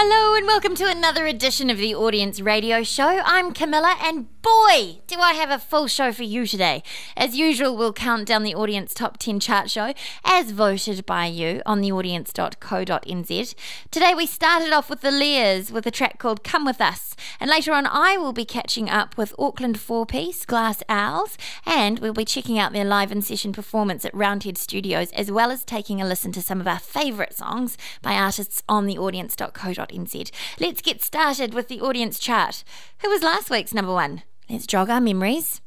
Hello and welcome to another edition of the Audience Radio Show. I'm Camilla and boy, do I have a full show for you today. As usual, we'll count down the Audience Top 10 chart show as voted by you on theaudience.co.nz. Today we started off with the Leers with a track called Come With Us, and later on I will be catching up with Auckland four-piece Glass Owls, and we'll be checking out their live in-session performance at Roundhead Studios, as well as taking a listen to some of our favourite songs by artists on theaudience.co.nz. Let's get started with the Audience chart. Who was last week's number one? Let's jog our memories.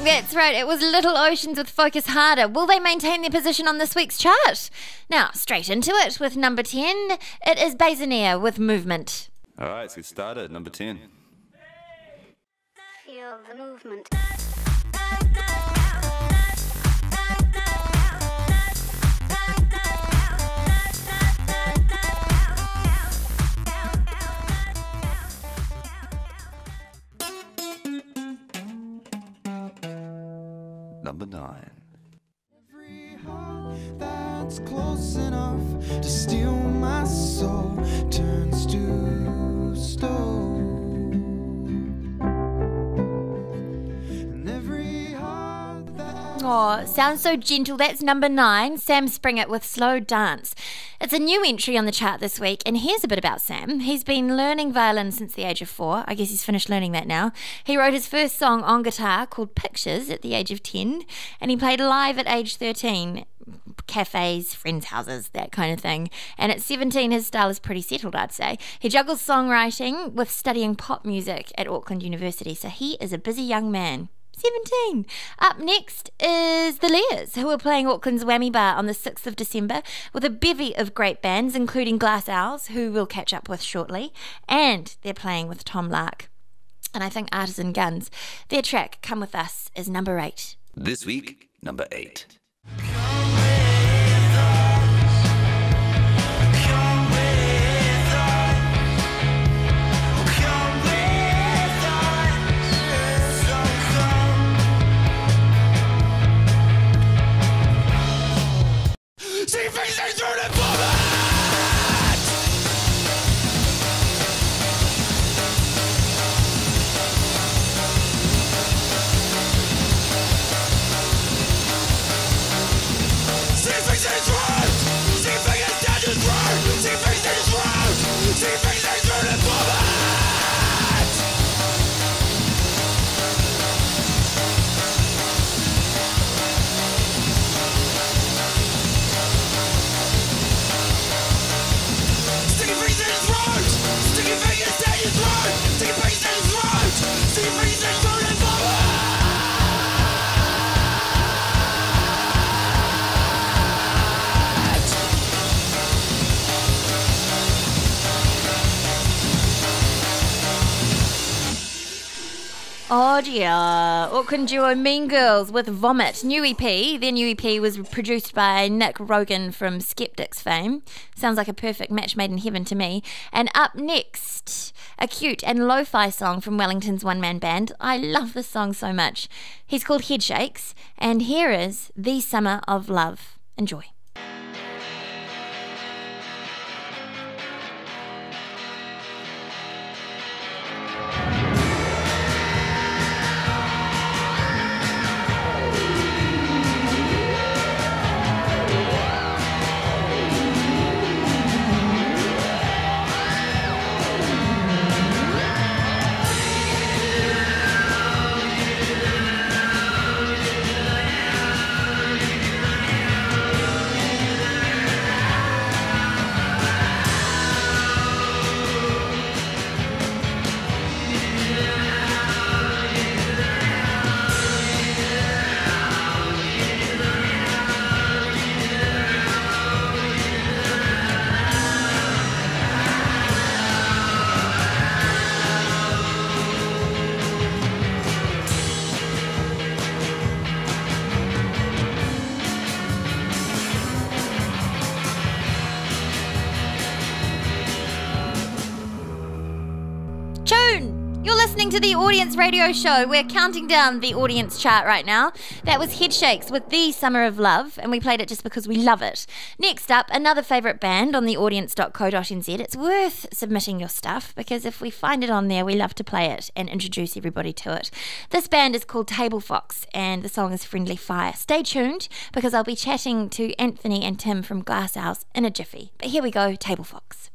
That's right, it was Little Oceans with Focus Harder. Will they maintain their position on this week's chart? Now, straight into it with number 10. It is Basenia with Movement. All right, let's get started. Number 10. Feel the movement. Number 9. Every heart that's close enough to steal my soul turns to stone. And every heart that... Oh, sounds so gentle. That's number 9, Sam Springett with Slow Dance. It's a new entry on the chart this week, and here's a bit about Sam. He's been learning violin since the age of 4. I guess he's finished learning that now. He wrote his first song on guitar called Pictures at the age of 10, and he played live at age 13. Cafes, friends' houses, that kind of thing. And at 17, his style is pretty settled, I'd say. He juggles songwriting with studying pop music at Auckland University, so he is a busy young man. 17. Up next is the Leers, who are playing Auckland's Whammy Bar on the 6th of December with a bevy of great bands, including Glass Owls, who we'll catch up with shortly, and they're playing with Tom Lark and I think Artisan Guns. Their track, Come With Us, is number 8. This week, number 8. See faces through the bullet! See faces round! See faces down the road! See faces round! See faces through the bullet! Oh dear, Auckland duo Mean Girls with Vomit, new EP. Their new EP was produced by Nick Rogan from Skeptics fame. Sounds like a perfect match made in heaven to me. And up next, a cute and lo-fi song from Wellington's one-man band. I love this song so much. He's called Headshakes, and here is The Summer of Love. Enjoy. listening to the Audience Radio Show. We're counting down the audience chart right now. That was Headshakes with The Summer of Love, and we played it just because we love it. Next up, another favourite band on theaudience.co.nz. It's worth submitting your stuff, because if we find it on there, we love to play it and introduce everybody to it. This band is called Table Fox, and the song is Friendly Fire. Stay tuned, because I'll be chatting to Anthony and Tim from Glass House in a jiffy. But here we go, Table Fox.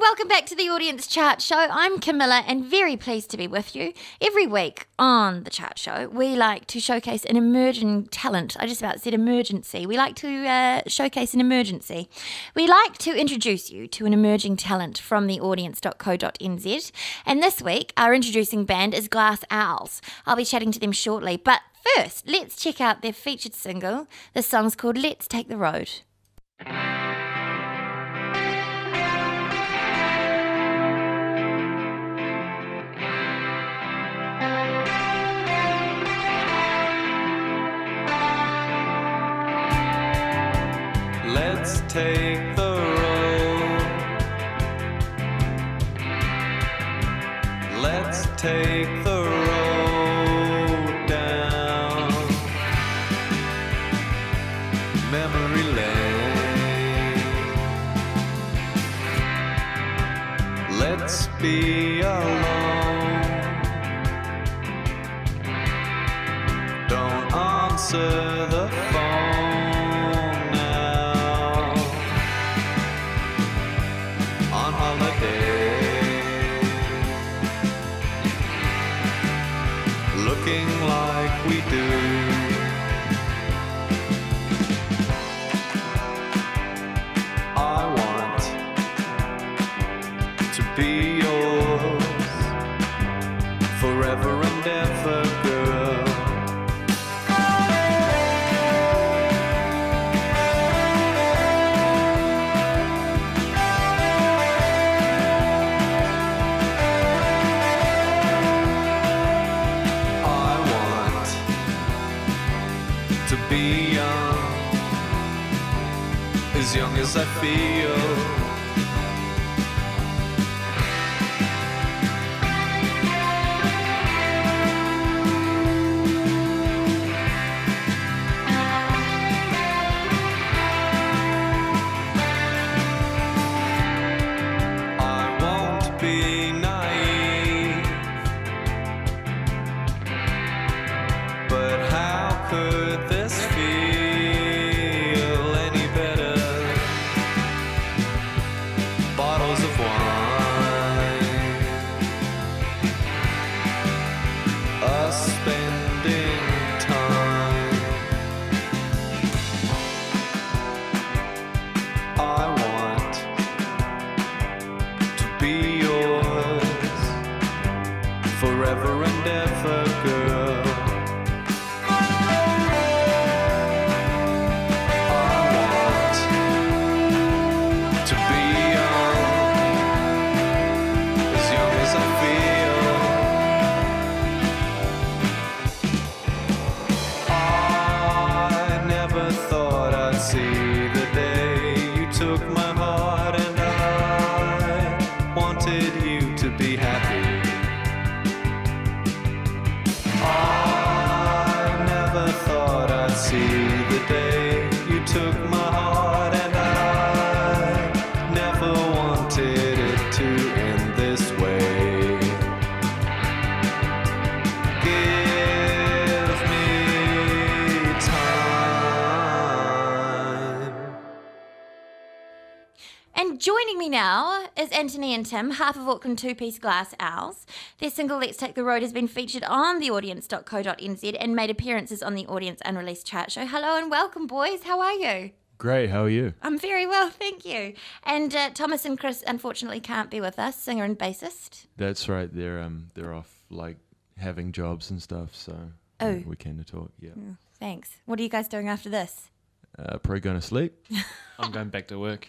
Welcome back to the Audience Chart Show. I'm Camilla and very pleased to be with you. Every week on the Chart Show, we like to showcase an emerging talent. I just about said emergency. We like to showcase an emergency. We like to introduce you to an emerging talent from the audience.co.nz. And this week, our introducing band is Glass Owls. I'll be chatting to them shortly. But first, let's check out their featured single. The song's called Let's Take the Road. Let's take the road. Let's take the road down memory lane. Let's be alone. Don't answer the phone. Looking like we do. I want be young, as young as I feel. Joining me now is Anthony and Tim, half of Auckland two-piece Glass Owls. Their single Let's Take the Road has been featured on theaudience.co.nz and made appearances on the Audience Unreleased chart show. Hello and welcome, boys. How are you? Great, how are you? I'm very well, thank you. And Thomas and Chris unfortunately can't be with us, singer and bassist. That's right, they're off like having jobs and stuff, so we came to talk, yeah. Oh, thanks. What are you guys doing after this? Probably going to sleep. I'm going back to work.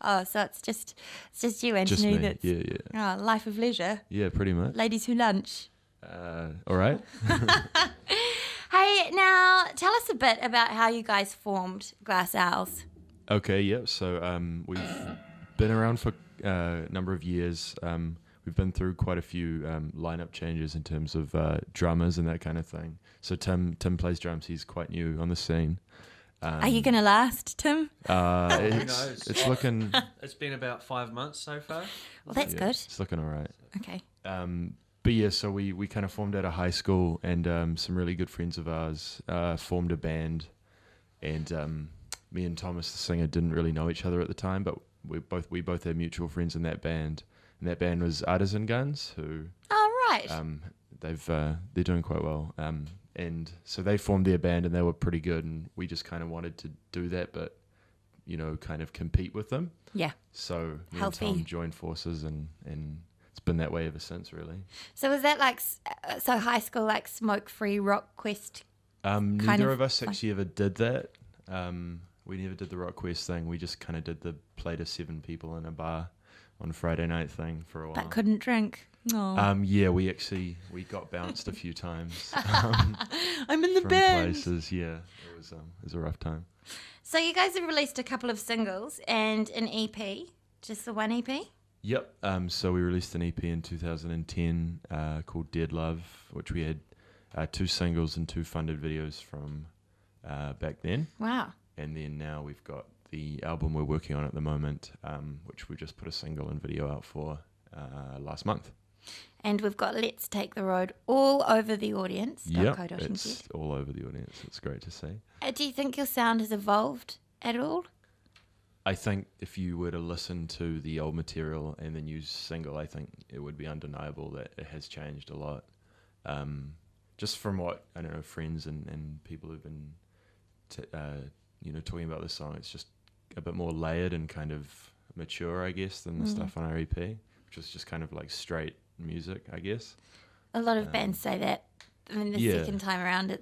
Oh, so it's just you, Anthony. Just me, that's, yeah. Oh, life of leisure. Yeah, pretty much. Ladies who lunch. All right. Hey, now tell us a bit about how you guys formed Glass Owls. Okay, yeah. So we've been around for a number of years. We've been through quite a few lineup changes in terms of drummers and that kind of thing. So Tim plays drums. He's quite new on the scene. Are you going to last, Tim? Who knows? It's looking... It's been about 5 months so far. Well, that's good. It's looking all right. Okay. But yeah, so we kind of formed out of high school, and some really good friends of ours formed a band, and me and Thomas, the singer, didn't really know each other at the time, but we both had mutual friends in that band, and that band was Artisan Guns, who right. They're doing quite well. And so they formed their band and they were pretty good, and we just kind of wanted to do that, but, kind of compete with them. Yeah. So me Healthy. and Tom joined forces, and it's been that way ever since, really. So was that like, so high school, like smoke-free rock quest? Neither of us actually ever did that. We never did the rock quest thing. We just kind of did the play to 7 people in a bar on Friday night thing for a while. But couldn't drink. Oh. Yeah, we got bounced a few times. I'm in the from band. Places, yeah. It was a rough time. So you guys have released a couple of singles and an EP, just the one EP? Yep. So we released an EP in 2010 called Dead Love, which we had 2 singles and 2 funded videos from back then. Wow. And then now we've got the album we're working on at the moment, which we just put a single and video out for last month. And we've got Let's Take the Road all over the audience. Yeah, it's all over the audience. It's great to see. Do you think your sound has evolved at all? I think if you were to listen to the old material and the new single, I think it would be undeniable that it has changed a lot. Just from what, I don't know, friends and people who've been talking about this song, it's just a bit more layered and kind of mature, I guess, than the stuff on our EP, which was just kind of like straight music, I guess. A lot of bands say that. I mean, the second time around,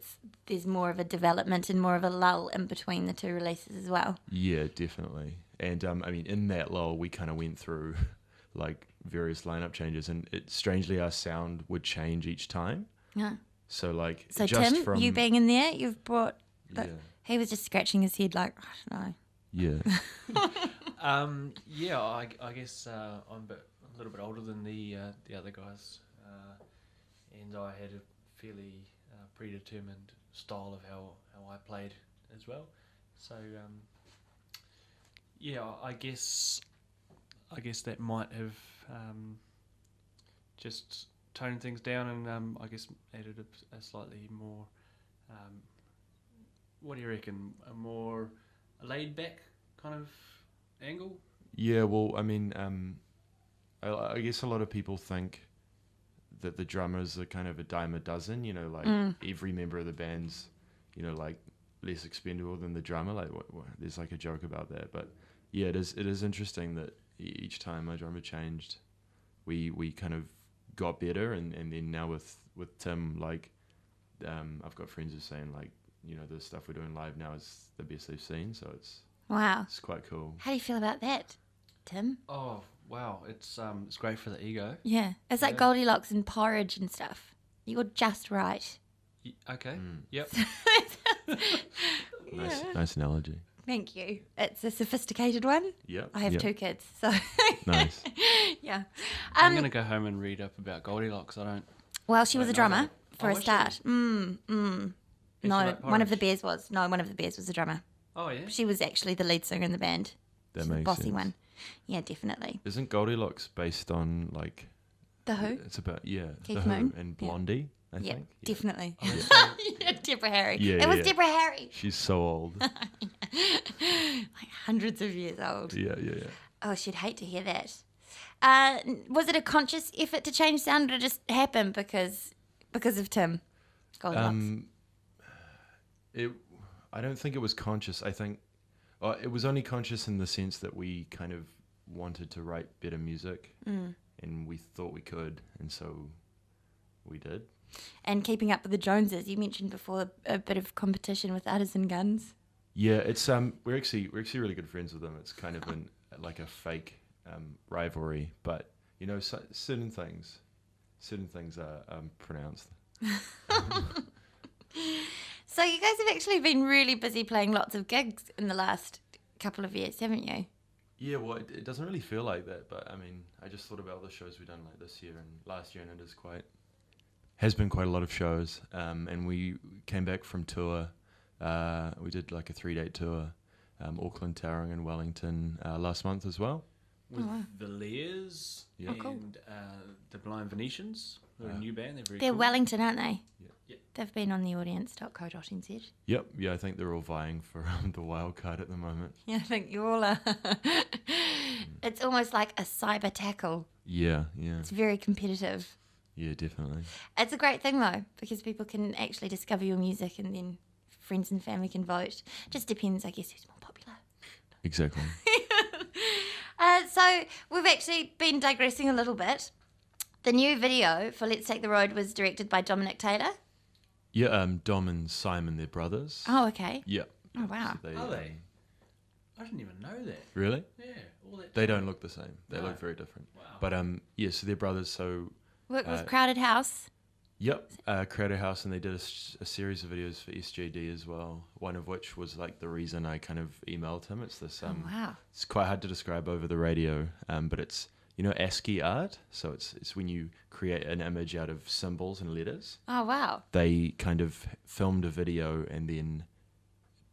there's more of a development and more of a lull in between the 2 releases as well. Yeah, definitely. And I mean, in that lull, we kind of went through like various lineup changes, and strangely our sound would change each time. Yeah. So Tim, from you being in there, you've brought But Yeah. he was just scratching his head like, I don't know. Yeah. I guess I'm a little bit older than the other guys, and I had a fairly predetermined style of how I played as well. So I guess that might have just toned things down and I guess added a slightly more. What do you reckon? A more laid back kind of angle? Yeah, well, I mean, I guess a lot of people think that the drummers are kind of a dime a dozen, you know, like every member of the band's, you know, like less expendable than the drummer. Like, there's like a joke about that. But yeah, it is interesting that each time my drummer changed, we kind of got better. And then now with Tim, like, I've got friends who are saying, like, you know, the stuff we're doing live now is the best they've seen. So it's quite cool. How do you feel about that, Tim? Oh wow, it's great for the ego. Yeah. It's like Goldilocks and porridge and stuff. You're just right. Okay. Yep. Nice analogy. Thank you. It's a sophisticated one. Yeah. I have 2 kids, so Nice. yeah. I'm gonna go home and read up about Goldilocks. Well, she was a know drummer that. for a Was she? start. Is she No, like one of the porridge? bears was. No, one of the bears was a drummer. Oh yeah. She was actually the lead singer in the band. That She's the makes bossy sense. one. Yeah, definitely. Isn't Goldilocks based on like? The Who? It's about Keith the Who Moon? and Yeah. Blondie. I Yeah, think. definitely. Oh, Yeah, Deborah Harry. Yeah, it was yeah. Deborah Harry. She's so old. Like hundreds of years old. yeah. Oh, she'd hate to hear that. Was it a conscious effort to change sound, or did it just happen because of Tim? Goldilocks. I don't think it was conscious. I think it was only conscious in the sense that we kind of wanted to write better music, and we thought we could, and so we did. And keeping up with the Joneses. You mentioned before a bit of competition with Artisan Guns. Yeah, it's we're actually really good friends with them. It's kind of like a fake rivalry, but you know, certain things are pronounced. So you guys have actually been really busy playing lots of gigs in the last couple of years, haven't you? Yeah, well, it doesn't really feel like that, but I mean, I just thought about all the shows we've done like this year and last year, and it has been quite a lot of shows. And we came back from tour. We did like a 3-date tour, Auckland, Tauranga, and Wellington last month as well. With the Leers Yeah. Oh, cool. and the Blind Venetians, who are a new band. They're very They're cool. Wellington, aren't they? Yeah. They've been on theaudience.co.nz. Yep, yeah, I think they're all vying for the wild card at the moment. Yeah, I think you all are. It's almost like a cyber tackle. Yeah, It's very competitive. yeah, definitely. It's a great thing though, because people can actually discover your music and then friends and family can vote. Just depends, I guess, who's more popular. Exactly. So we've actually been digressing a little bit. The new video for Let's Take the Road was directed by Dominic Taylor. Yeah, Dom and Simon, they're brothers. Oh, okay. Yeah. Oh, wow. So Are they? I didn't even know that. Really? Yeah. All that. They don't look the same. They No. look very different. Wow. But yeah, so they're brothers. So Worked with Crowded House. yep, Creator House, and they did a series of videos for SJD as well. One of which was like the reason I kind of emailed him. It's this. Oh, wow. It's quite hard to describe over the radio, but it's, you know, ASCII art. So it's when you create an image out of symbols and letters. Oh, wow. They kind of filmed a video and then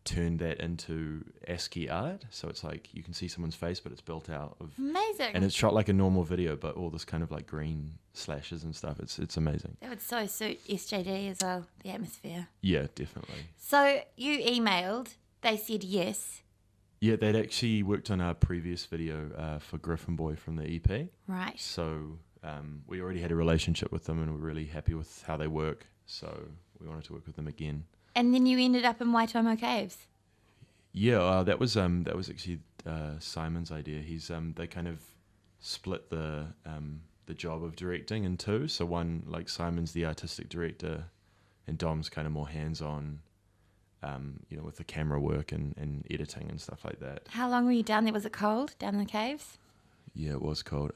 turned that into ASCII art. So it's like you can see someone's face, but it's built out of, Amazing. and it's shot like a normal video, but all this kind of like green slashes and stuff. It's amazing. That would so suit SJD as well, the atmosphere. Yeah, definitely. So you emailed, they said yes. Yeah, they'd actually worked on our previous video for Griffin Boy from the EP. Right. So we already had a relationship with them and we're really happy with how they work. So we wanted to work with them again. And then you ended up in Waitomo Caves. Yeah, that was actually Simon's idea. They kind of split the job of directing in two. So one, like Simon's the artistic director, and Dom's kind of more hands-on, you know, with the camera work and editing and stuff like that. How long were you down there? Was it cold down in the caves? Yeah, it was cold.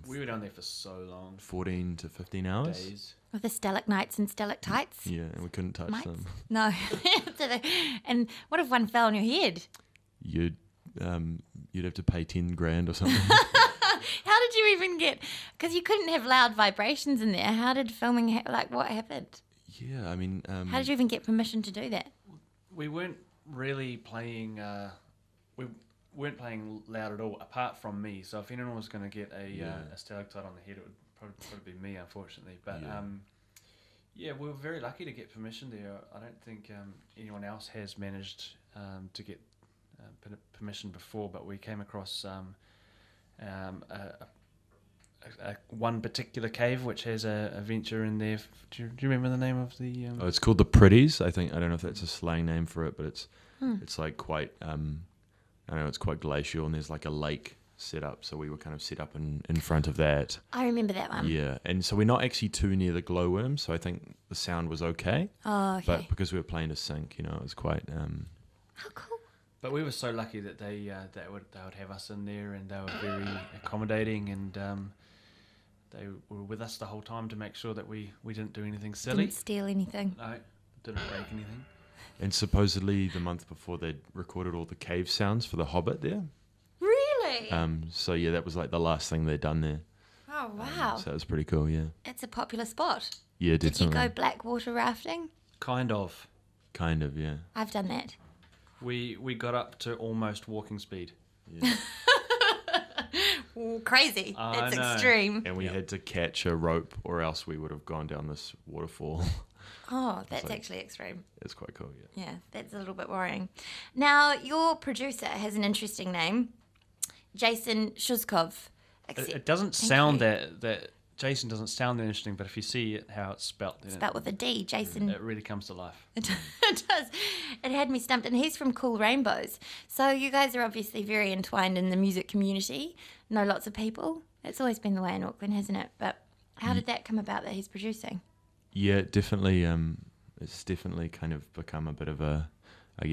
We were down there for so long. 14 to 15 hours. Days. With the stalagmites and stalactites. Yeah, and we couldn't touch Mites? them. No. And what if one fell on your head? You'd have to pay 10 grand or something. How did you even get? Because you couldn't have loud vibrations in there. How did filming? What happened? Yeah, I mean, How did you even get permission to do that? We weren't really playing. We weren't playing loud at all, apart from me. So if anyone was going to get a stalactite on the head, it would probably be me, unfortunately. But we were very lucky to get permission there. I don't think anyone else has managed to get permission before, but we came across one particular cave which has a venture in there. Do you remember the name of the? Oh, it's called the Pretties. I don't know if that's a slang name for it, but it's like quite. I don't know, it's quite glacial, and there's like a lake set up. So we were kind of set up in front of that. I remember that one. Yeah, and so we're not actually too near the glowworm, so I think the sound was okay. Oh, okay. But because we were playing to sync, it was quite. How cool. But we were so lucky that they would have us in there, and they were very accommodating, and they were with us the whole time to make sure that we didn't do anything silly. Didn't steal anything. No, didn't break anything. And supposedly the month before they'd recorded all the cave sounds for The Hobbit there. Really? So yeah, that was like the last thing they'd done there. Oh, wow. So it was pretty cool, yeah. It's a popular spot. Yeah, Did you definitely. go blackwater rafting? Kind of. Kind of, yeah. I've done that. We got up to almost walking speed. Yeah. Ooh, crazy. I That's know. extreme. And we had to catch a rope, or else we would have gone down this waterfall. Oh, that's like- actually extreme. It's quite cool, yeah. Yeah, that's a little bit worrying. Now, your producer has an interesting name, Jason Shuzkov. It doesn't Thank sound you. that Jason doesn't sound that interesting, but if you see it, how it's spelt, then Spelled with a D, Jason. it really comes to life. It does. It had me stumped. And he's from Cool Rainbows. So you guys are obviously very entwined in the music community. Know lots of people. It's always been the way in Auckland, hasn't it? But how did that come about that he's producing? Yeah, definitely. It's definitely kind of become a bit of a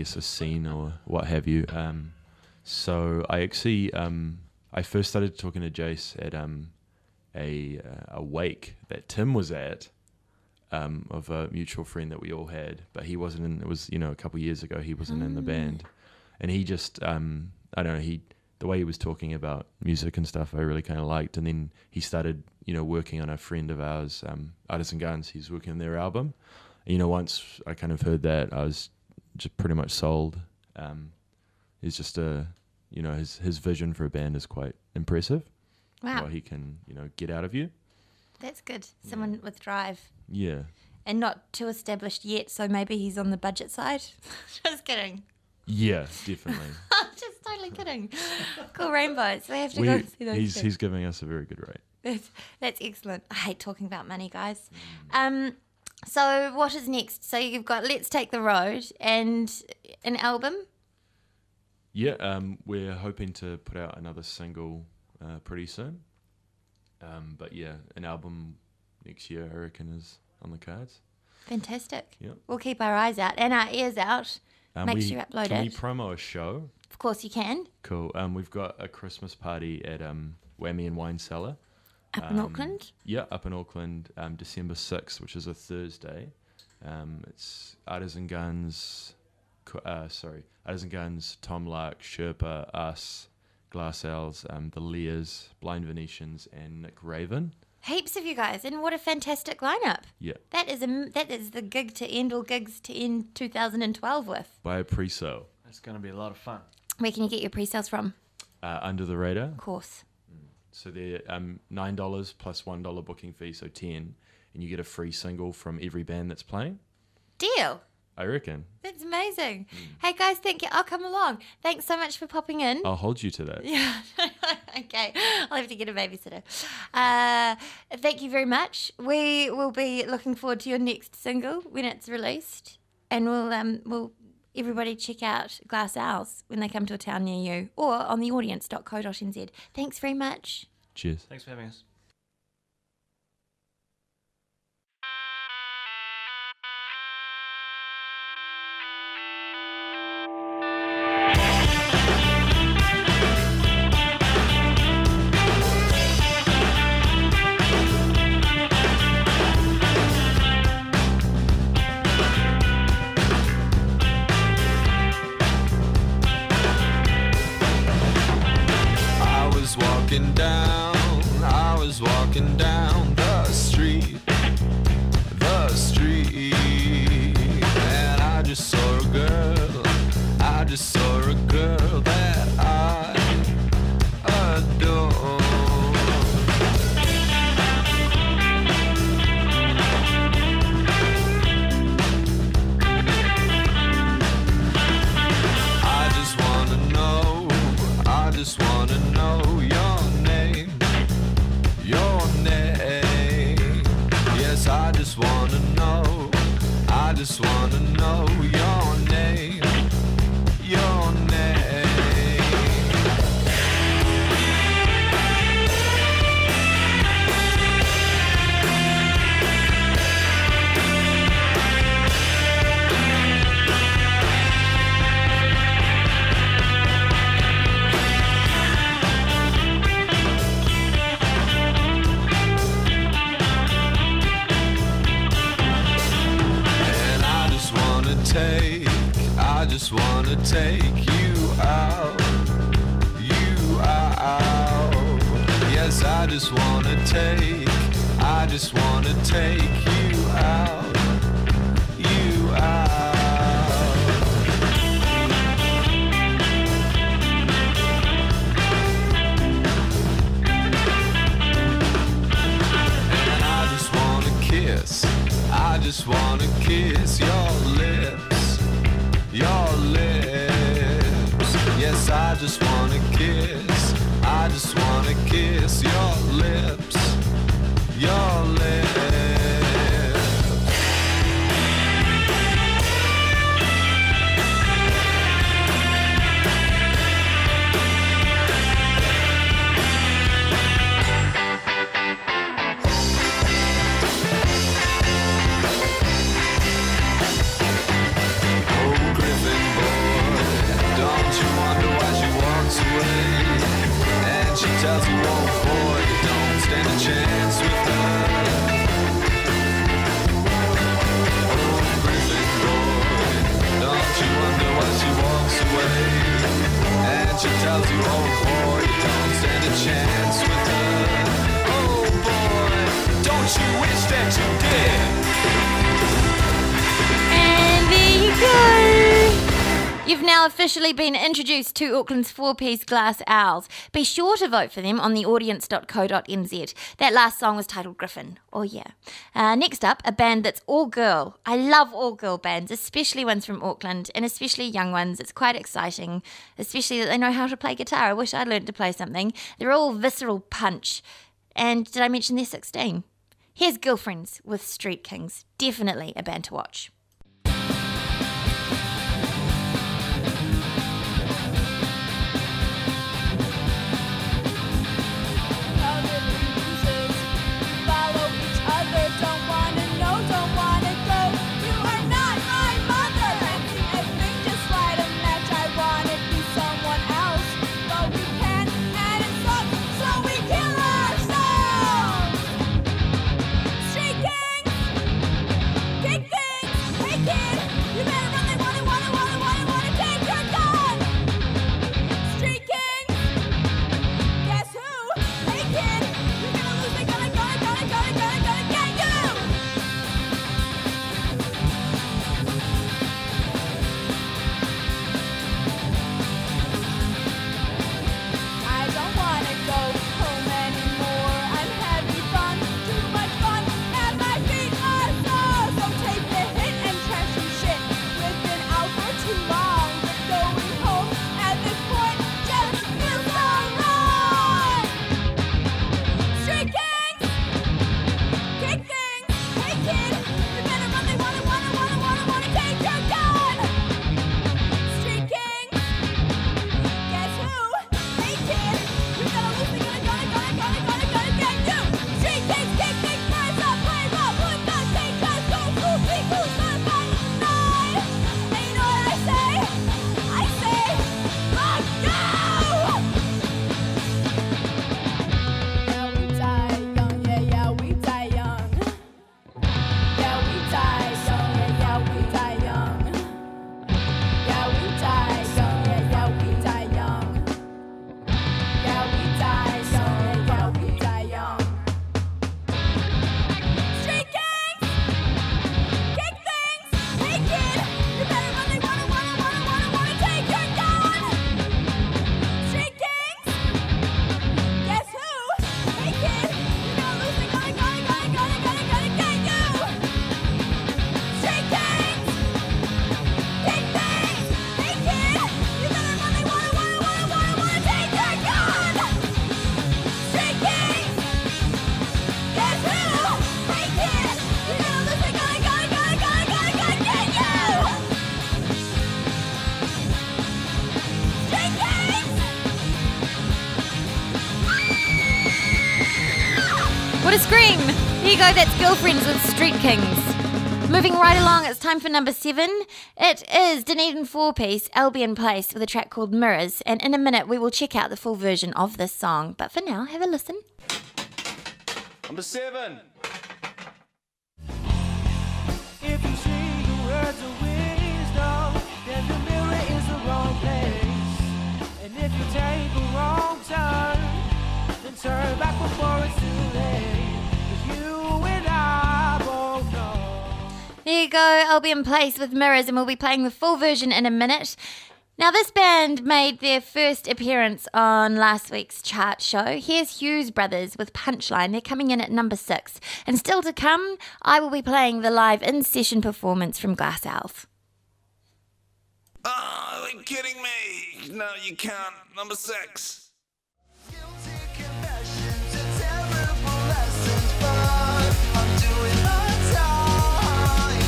scene or what have you. So I actually, I first started talking to Jace at a wake that Tim was at of a mutual friend that we all had, but he wasn't in. It was a couple of years ago. He wasn't in the band, and he just I don't know. The way he was talking about music and stuff, I really kind of liked. And then he started, working on a friend of ours, Artisan Guns. He's working on their album. And, once I kind of heard that, I was just pretty much sold. He's just his vision for a band is quite impressive. Wow. What he can, get out of you. That's good. Someone with drive. Yeah. And not too established yet, so maybe he's on the budget side. Just kidding. Yeah, definitely. Just totally kidding. Cool Rainbows. We have to go see those. He's giving us a very good rate. That's excellent. I hate talking about money, guys. So what is next? So you've got Let's Take the Road and an album. Yeah, we're hoping to put out another single pretty soon. But yeah, an album next year, I reckon, is on the cards. Fantastic. Yep. We'll keep our eyes out and our ears out. Make sure you upload can we it. promo a show? Of course you can. Cool. We've got a Christmas party at Whammy and Wine Cellar. Up in Auckland. Yeah, up in Auckland, December 6th, which is a Thursday. It's Artisan Guns, Tom Lark, Sherpa, us, Glass Owls, the Leers, Blind Venetians, and Nick Raven. Heaps of you guys, and what a fantastic lineup. Yeah. That is the gig to end all gigs to end 2012 with. Buy a pre-sale. It's going to be a lot of fun. Where can you get your pre-sales from? Under the Radar. Of course. So they're $9 plus $1 booking fee, so 10, and you get a free single from every band that's playing. Deal. I reckon. That's amazing. Hey guys, thank you. I'll come along. Thanks so much for popping in. I'll hold you to that. Yeah. Okay. I'll have to get a babysitter. Thank you very much. We will be looking forward to your next single when it's released, and we'll everybody check out Glass Owls when they come to a town near you, or on theaudience.co.nz. Thanks very much. Cheers. Thanks for having us. down, I was walking down the street, and I just saw a girl, that I adore. I just wanna know your name. Yes, I just wanna know your name. I just wanna take you out. Yes, I just wanna take you out. And I just wanna kiss your lips. Yes, I just wanna kiss your lips. She tells you, oh boy, you don't stand a chance with her. Oh, Griffin boy, don't you wonder why she walks away? And she tells you, oh boy, you don't stand a chance with her. Oh boy, don't you wish that you did? And there you go. You've now officially been introduced to Auckland's four-piece Glass Owls. Be sure to vote for them on theaudience.co.nz. That last song was titled Griffin. Oh yeah. Next up, a band that's all girl. I love all girl bands, especially ones from Auckland, and especially young ones. It's quite exciting, especially that they know how to play guitar. I wish I'd learned to play something. They're all visceral punch. And did I mention they're 16? Here's Girlfriends with Street Kings. Definitely a band to watch. to scream. Here you go, that's Girlfriends with Street Kings. Moving right along, it's time for number 7. It is Dunedin 4-piece Albion Place with a track called Mirrors, and in a minute we will check out the full version of this song. But for now, have a listen. Number 7. If you see the words of wisdom, then the mirror is the wrong place. And if you take a wrong turn, then turn back before it's too late. 'Cause you and I both know. There you go, Albion Place with Mirrors, and we'll be playing the full version in a minute. Now, this band made their first appearance on last week's chart show. Here's Hughes Brothers with Punchline. They're coming in at number 6. And still to come, I will be playing the live in-session performance from Glass Elf. Oh, are you kidding me? No, you can't. Number 6. Guilty confessions and terrible lessons, but I'm doing my time.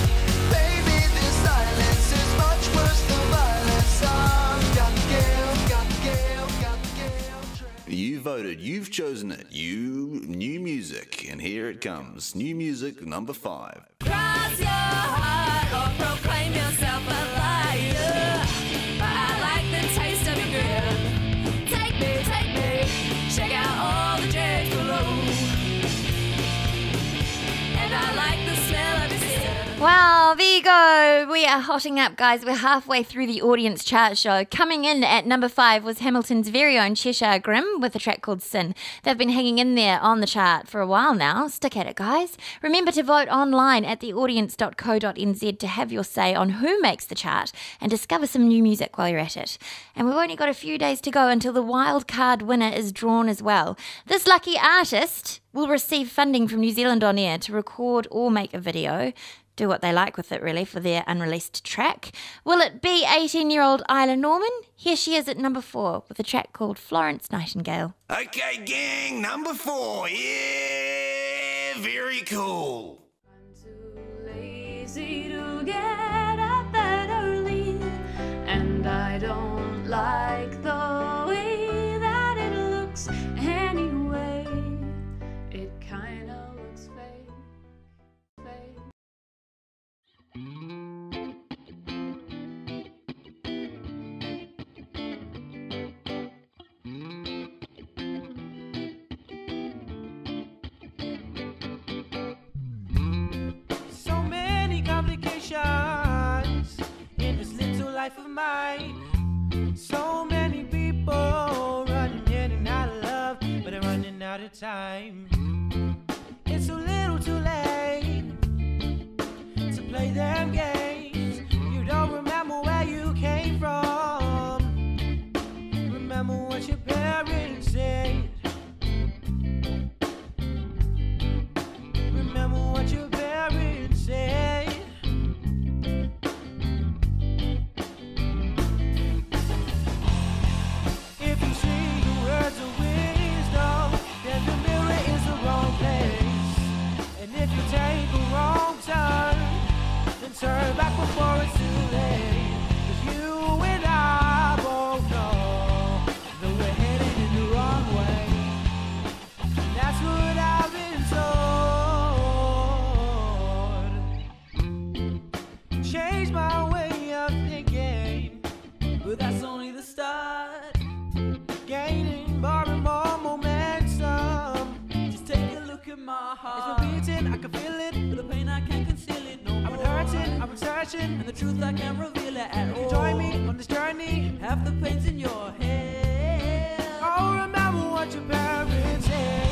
Baby, this silence is much worse than violence. I've got guilt. You voted. You've chosen it. New music. And here it comes. New music, number 5. Cross your heart or proclaim yourself a liar. But I like the taste of your grin. Take me, check out all the dregs below. And I like the smell of your skin. Wow, there you go. We are hotting up, guys. We're halfway through the audience chart show. Coming in at number 5 was Hamilton's very own Cheshire Grimm with a track called Sinn. They've been hanging in there on the chart for a while now. Stick at it, guys. Remember to vote online at theaudience.co.nz to have your say on who makes the chart and discover some new music while you're at it. And we've only got a few days to go until the wild card winner is drawn as well. This lucky artist will receive funding from New Zealand On Air to record or make a video. Do what they like with it, really, for their unreleased track. Will it be 18-year-old Isla Norman? Here she is at number 4 with a track called Florence Nightingale. Okay, gang, number 4. Yeah, very cool. I'm too lazy to get up that early, and I don't like the way that it looks anyway. It kinda looks fake. So many complications in this little life of mine. So many people running in and out of love, but they're running out of time. It's a little too late to play them games. You don't remember where you came from. Remember what your parents said. Remember what your parents said. If you see the words of wisdom, then the mirror is the wrong place. And if you take a wrong turn, then turn back before it's too late. 'Cause you and I both know that we're headed in the wrong way. And that's what I've been told. Change my way of thinking, but that's only the start. Gaining more and more momentum. Just take a look at my heart. It's been beating, I can feel it. For the pain I can't conceal it no more. I've been hurting, I've been searching. And the truth I can't reveal it at all. Join me on this journey. Half the pain's in your head. Oh, remember what your parents said.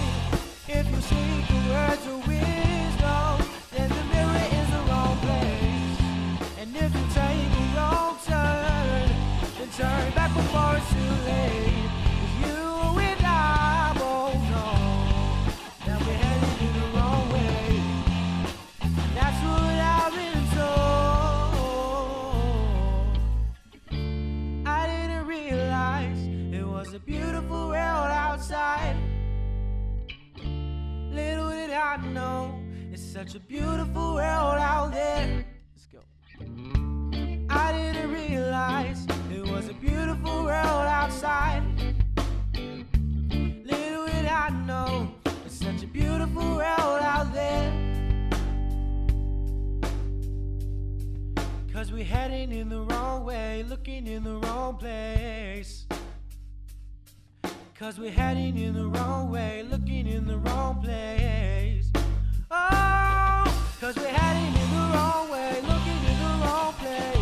If you seek the words of wisdom, then the mirror is the wrong place. And if you take a wrong turn, then turn back before it's too late. 'Cause you and I both know that we're headed in the wrong way. That's what I've been told. I didn't realize it was a beautiful world outside. Little did I know, it's such a beautiful world out there. Let's go. I didn't realize it was a beautiful world outside. Little did I know, it's such a beautiful world 'Cause we're heading in the wrong way, looking in the wrong place. 'Cause we're heading in the wrong way, looking in the wrong place. Oh, 'cause we're heading in the wrong way, looking in the wrong place.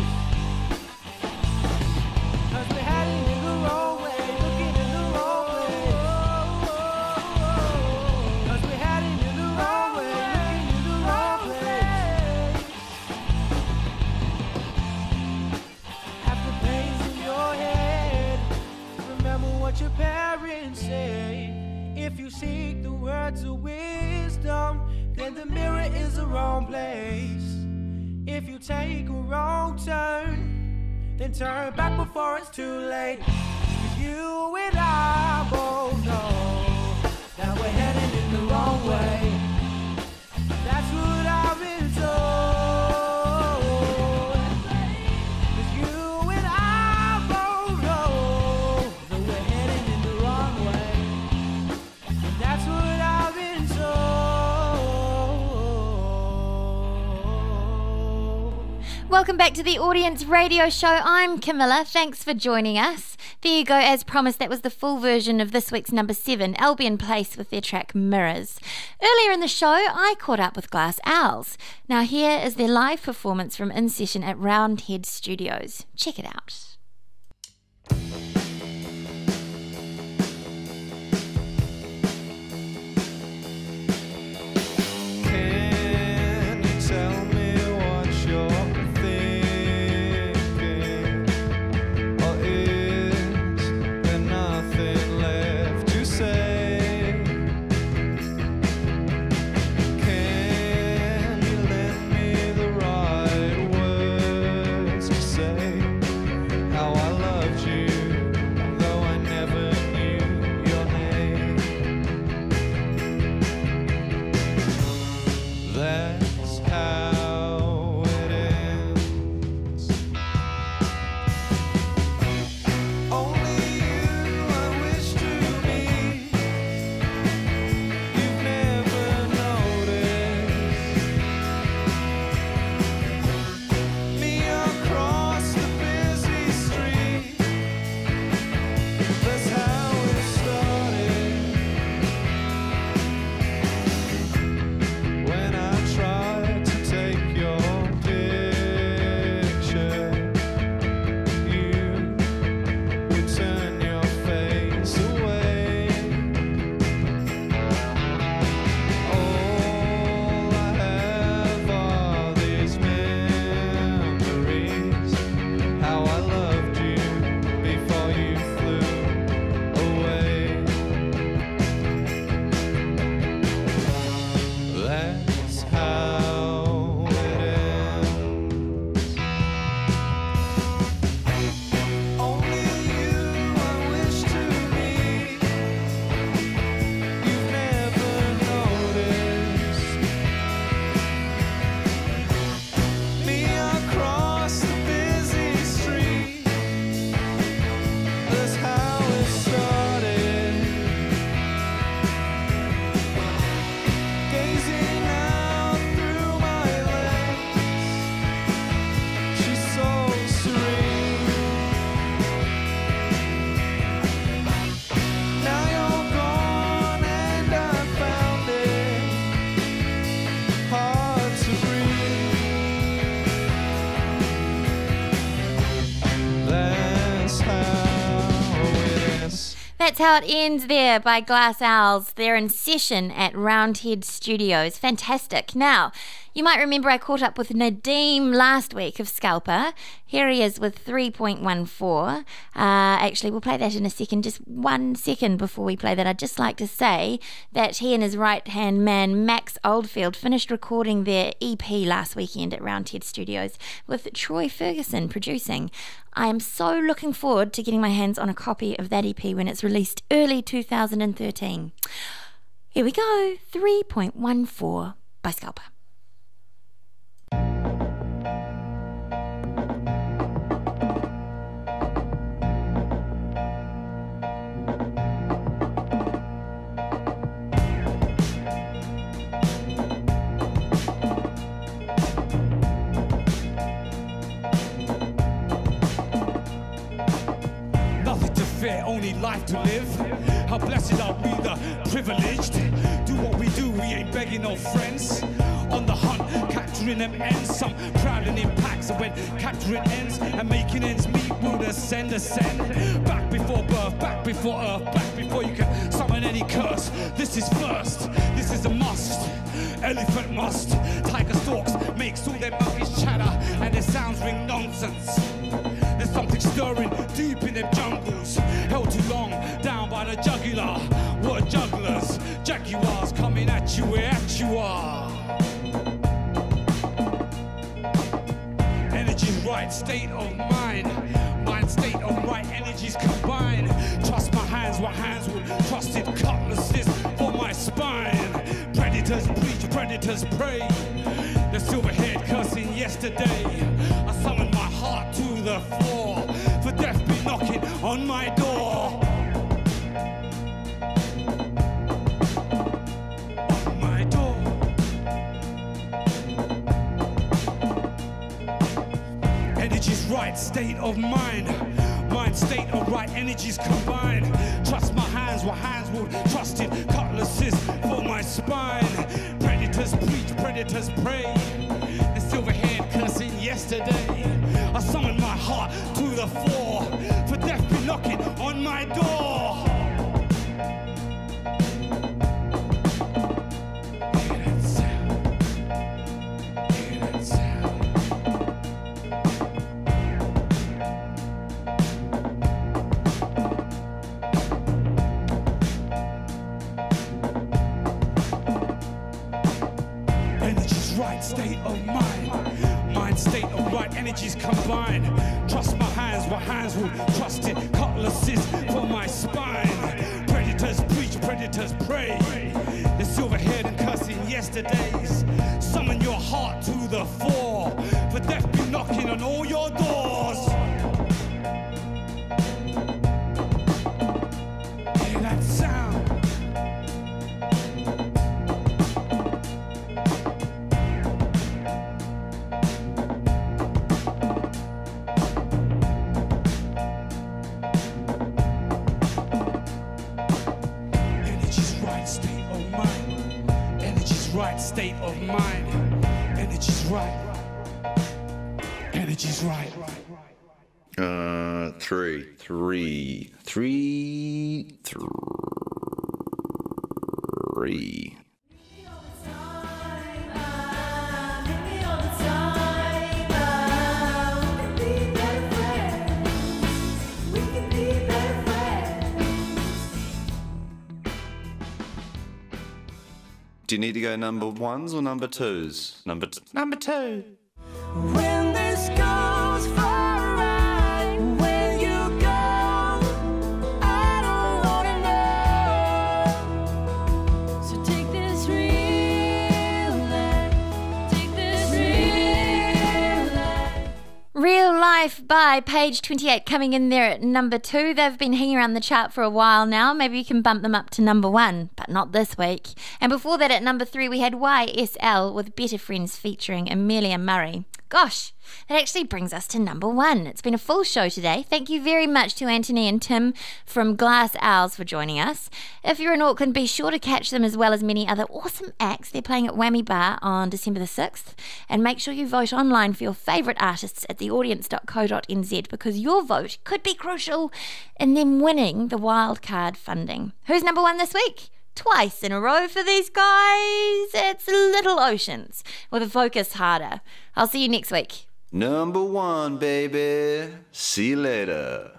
'Cause we're heading in the wrong way, looking in the wrong place. 'Cause we're heading in the wrong way, looking in the wrong place. Have the pains in your head. Remember what your parents say. If you seek the words of wisdom, then the mirror is the wrong place. If you take a wrong turn, then turn back before it's too late. 'Cause you and I both know that we're heading in the wrong way. That's what I've been told. 'Cause you and I both know that we're heading in the wrong way. That's what I've been told. Welcome back to the Audience Radio Show. I'm Camilla. Thanks for joining us. There you go. As promised, that was the full version of this week's number 7, Albion Place, with their track Mirrors. Earlier in the show, I caught up with Glass Owls. Now here is their live performance from In Session at Roundhead Studios. Check it out. Can you tell me what you're thinking? Or is there nothing left to say? Can you lend me the right words to say how I loved you, though I never knew your name? That's how it ends. Only you I wish to meet. You've never noticed me across the busy street. That's how it started. When I tried to take your picture, you would turn your face away. All I have are these memories, how I loved you before you flew away. That's how it ends. Only you I wish to meet. You've never noticed me across the busy street. That's how it started. Gazing out through my lens, she's so serene. Now you're gone and I found it hard to breathe. That's how it ends. That's how it ends there by Glass Owls. They're In Session at Roundhead Studios. Fantastic. Now, you might remember I caught up with Nadeem last week of Scalper. Here he is with 3.14. Actually, we'll play that in a second. Just 1 second before we play that, I'd just like to say that he and his right-hand man, Max Oldfield, finished recording their EP last weekend at Roundhead Studios with Troy Ferguson producing. I am so looking forward to getting my hands on a copy of that EP when it's released early 2013. Here we go, 3.14 by Scalper. fair, only life to live. How blessed are we, the privileged. Do what we do, we ain't begging no friends. On the hunt, capturing them ends. Some prowling in packs, and when capturing ends and making ends meet, we'll ascend. Back before birth, back before earth, back before you can summon any curse. This is first, this is a must. Elephant must, tiger stalks, makes all their monkeys chatter, and their sounds ring nonsense. There's something stirring deep in them jungles, held too long down by the jugular. What jugglers, jaguars coming at you where at you are. Energy's right state of mind, mind state of right energies combine. Trust my hands, what hands with trusted cutlasses for my spine. Predators preach, predators pray. The silver-haired cursing yesterday. I summoned my heart to the floor, for death be knocking on my door. On my door. Energy's right state of mind, mind state of right energies combined. Trust my hands, what hands will trusted cutlasses for my spine. Predators preach, predators pray. The silver-haired cursing yesterday. I summoned my heart to the fore, for death be knocking on my door. Hear that sound. Hear that sound. Energy's right state of mind, mind state of right energies combined. Trust my hands, what hands will trusted cutlasses for my spine. Predators preach, predators pray. The silver-haired and cursing yesterdays. Summon your heart to the fore, for death be knocking on all your doors. Hear that sound. Right state of mind. Energy's right. Energy's right. Three. Do you need to go number ones or number twos? Number two. When this goes for a ride, where you go, I don't wanna know. So take this real life, take this real life. Real Life by Page 28 coming in there at number 2. They've been hanging around the chart for a while now. Maybe you can bump them up to number 1, but not this week. And before that at number 3 we had YSL with Better Friends featuring Amelia Murray. Gosh, that actually brings us to number 1. It's been a full show today. Thank you very much to Anthony and Tim from Glass Owls for joining us. If you're in Auckland, be sure to catch them as well as many other awesome acts. They're playing at Whammy Bar on December the 6th. And make sure you vote online for your favourite artists at theaudience.co.nz, because your vote could be crucial in them winning the wildcard funding. Who's number 1 this week? Twice in a row for these guys. It's Little Oceans with a Focus Harder. I'll see you next week. Number 1, baby. See you later.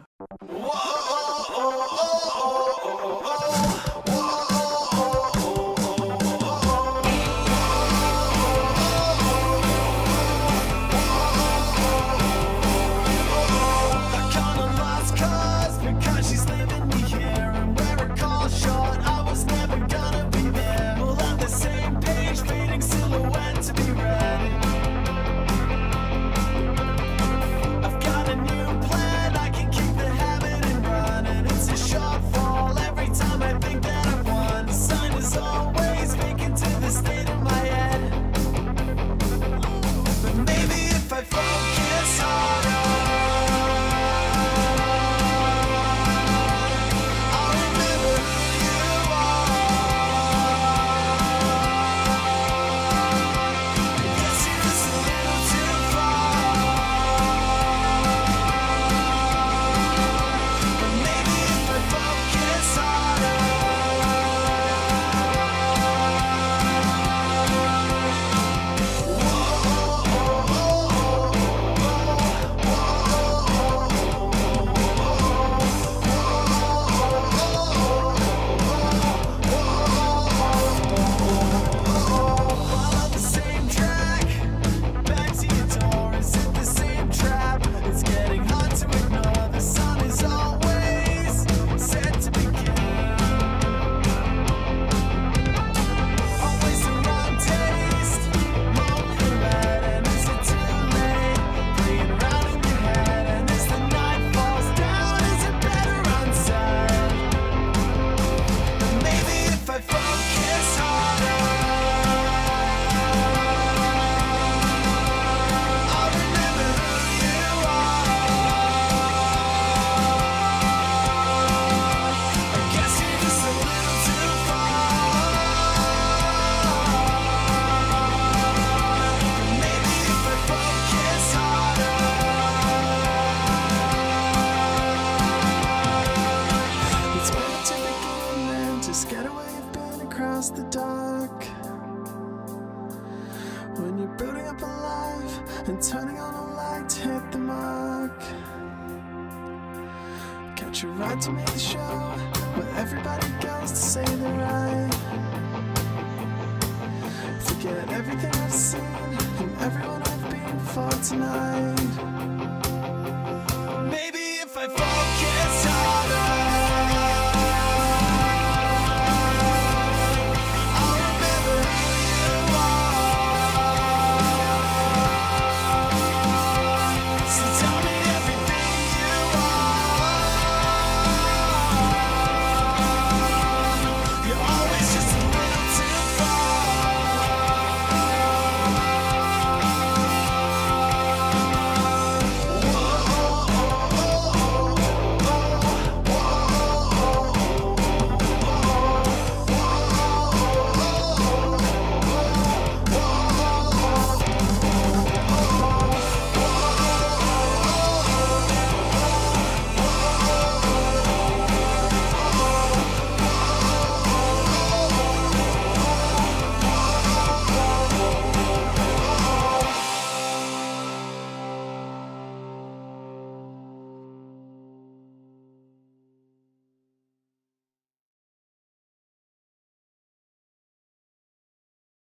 I've got a new plan, I can keep the habit in rhyme. and turning on a light to hit the mark. Catch a ride to make the show where everybody goes to say they're right. Forget everything I've seen and everyone I've been for tonight.